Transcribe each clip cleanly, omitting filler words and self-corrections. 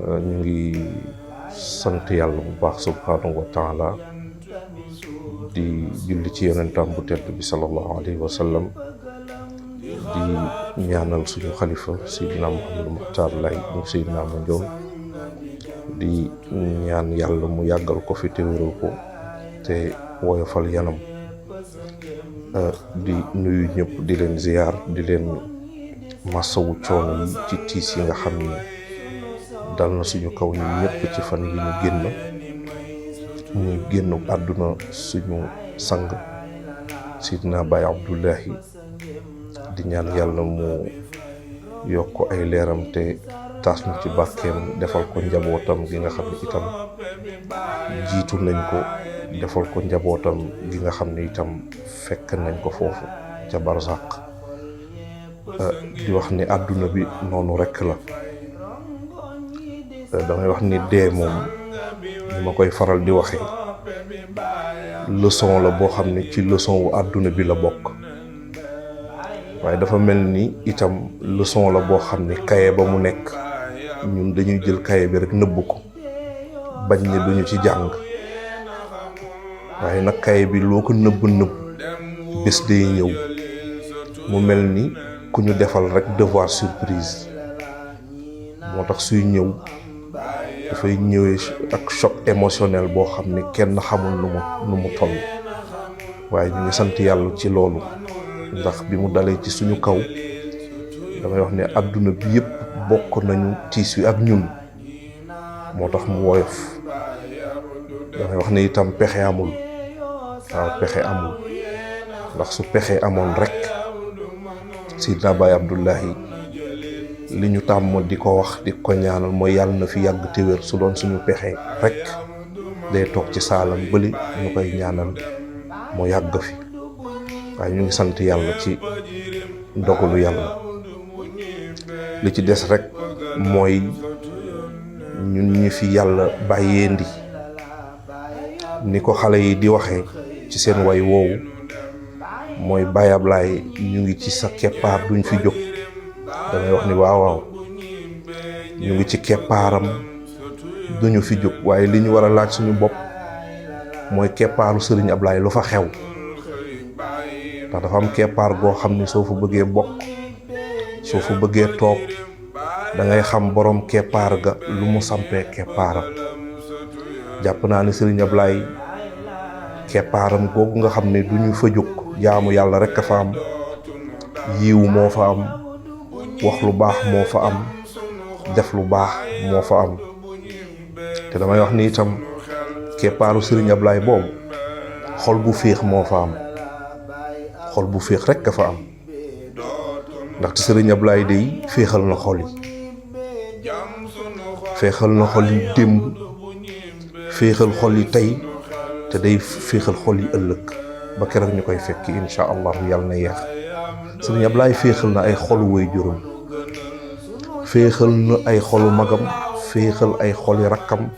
ñu ngi sant yàlla bu baax subhanahu wa taala di julli ci yonentam bu tedd bi sallallahu alayhi wa sallam di ñaanal suñu xalifa Seydina Mouhamadou Makhtar Laye mu Seydina Mandione di ñaan yàlla mu yàggal ko fi te wéral ko te woyofal yanam di nuyu ñëpp di leen ziyaar di leen masawu coono yi ci tiis yi nga xam ni dal na suñu kaw ñu ñëpp ci fan yi ñu génn muy génn àdduna suñu sang Sidna Baye Abdullahi di ñaan yàlla mu yokk ay leeram te taas ñu ci barkeem defal ko njabootam gi nga xam ne itam jiitu nañ ko defal ko njabootam gi nga xam ne itam fekk nañ ko foofu ca barzaq di wax ni àdduna bi noonu rekk la damay wax ni dee moom ni ma koy faral di waxee leçon la boo xam ne ci leçon wu àdduna bi la bokk waaye dafa mel ni itam leçon la boo xam ne kaye ba mu nekk ñun dañuy jël kaye bi rek nëbb ko bañ ne duñu ci jàng waaye nag kaye bi loo ko nëbb bés day ñëw mu mel ni ku ñu defal rek devoir surprise moo tax suy ñëw dafay ñëwee ak choc émotionnel boo xam ne kenn xamul nu mu toll waaye ñu ngi sant yàlla ci loolu ndax bi mu dalee ci suñu kaw damay wax ne àdduna bi yëpp bokk nañu tiis wi ak ñun moo tax mu woyof damay wax ne itam pexe amul waaw pexe amul ndax su pexe amoon rek Sidna Baye Abdullahi li ñu tàmm di ko wax di ko ñaanal mooy yàlla na fi yàgg te wér su doon suñu pexe rek day toog ci saalam bëli ñu koy ñaanal mu yàgg fi waaye ñu ngi sant yàlla ci ndogalu yàlla li ci des rek mooy ñun ñi fi yàlla bàyyeendi ni ko xale yi di waxee ci seen way woowu mooy Baye Ablaye ñu ngi ci sa keppaar duñ fi jóg damay wax ni waaw ñu ngi ci keppaaram duñu fi jóg waaye li ñu war a laaj suñu bopp mooy keppaaru Sëriñ Ablaye lu fa xew ndax dafa am keppaar goo xam ni soo fa bëggee bokk soo fa bëggee toog da ngay xam borom keppaar ga lu mu sampee keppaaram jàpp naa ni Sëriñ Ablaye keppaaram googu nga xam ne duñu fa jóg jaamu yàlla rekk a fa am yiw moo fa am wax lu baax moo fa am def lu baax moo fa am te damay wax ni itam keppaaru Sëriñ Ablaye boobu xol bu féex moo fa am xol bu féex rekk a fa am ndaxte Sëriñ Ablaye day féexal na xol yi féexal na xol yi démb féexal xol yi tey te day féexal xol yi ëllëg ba keroog ñu koy fekki insha allahu yàlla na yeex Sëriñ Ablaye féexal na ay xolu way juróom féexal na ay xolu magam féexal ay xoli rakkam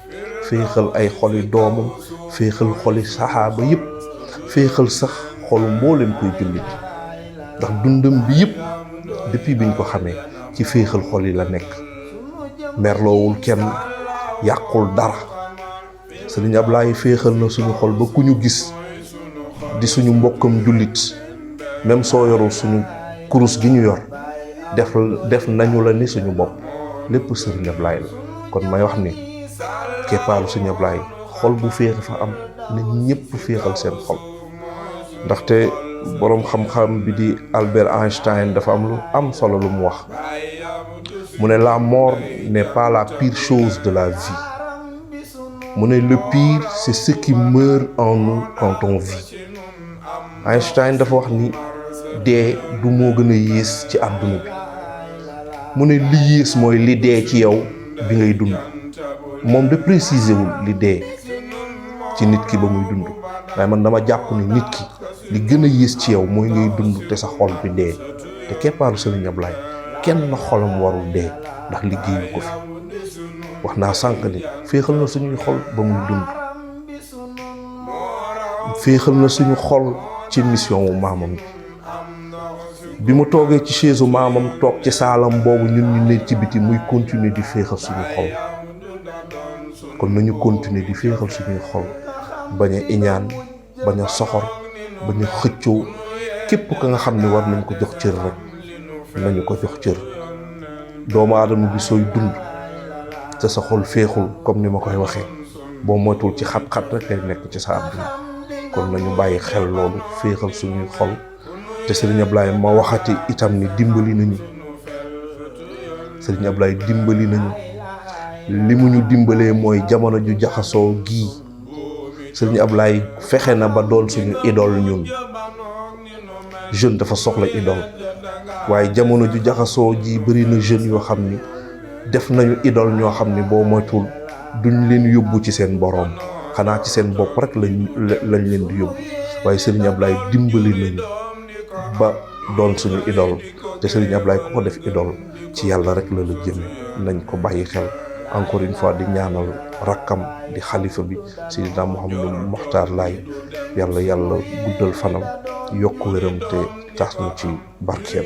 féexal ay xoli doomam féexal xoli saxaaba yëpp féexal sax xolu mboolem koy jullit ndax dundam bi yëpp depuis biñ ko xamee ci féexal xol yi la nekk merloowul kenn yàqul dara Sëriñ Ablaye féexal na suñu xol ba ku ñu gis di suñu mbokkam jullit même soo yorul suñu kurus gi ñu yor def nañu la ni suñu bopp lépp Sëriñ Ablaye la kon may wax ni keppaaru Sëriñ Ablaye xol bu féex fa am na ñëpp féexal seen xol ndaxte boroom xam-xam bi di Albert Einstein dafa am lu am solo lu mu wax mu ne la mort n'est pas la pire chose de la vie mu ne le pire c'est ce qui meurt en nous quand on vit Einstein dafa wax ni dee du moo gën a yées ci àdduna bi mu ne li yées mooy li dee ci yow bi ngay dund moom de préciser wul li dee ci nit ki ba muy dund waaye man dama jàpp ni nit ki li gën a yées ci yow mooy ngay dund te sa xol bi dee te keppaaru Sëriñ Ablaye kenn na xolam warul dee ndax liggéeyu ko fi wax naa sànq ni féexal na suñuy xol ba muy dund féexal na suñu xol ci mission wu maamam bi mu toogee ci chaise u maamam toog ci saalam boobu ñun ñu ne ci biti muy continuer di féexal suñu xol kon nañu continuer di féexal suñuy xol bañ a iñaan bañ a soxor bañ a xëccoo képp ka nga xam ne war nañ ko jox cër rek nañu ko jox cër. doomu aadama bi sooy dund te sa xol féexul comme ni ma koy waxee boo moytuwul ci xat-xat rek lay nekk ci sa àdduna. kon nañu bàyyi xel loolu féexal suñuy xol te Serigne Ablaye ma waxati itam ni dimbali nañu Serigne Ablaye dimbali nañu li mu ñu dimbalee mooy jamono ju jaxasoo gii Serigne Ablaye fexe na ba doon suñu idole ñun jeune dafa soxla idole waaye jamono ju jaxasoo ji bëri na jeunes yoo xam ni def nañu idole ñoo xam ni boo moytuwul duñ leen yóbbu ci seen boroom xanaa ci seen bopp rek lañ leen di yóbbu waaye Serigne Ablaye dimbali nañu ba doon suñu idole te Serigne Ablaye ku ko def idole ci yàlla rek la jëme nañ ko bàyyi xel. encore une fois di ñaanal rakkam di xalifa bi Seydina Mouhamadou Mokhtar Laye yàlla guddal fanam yokk wéram te taas ñu ci barkeem.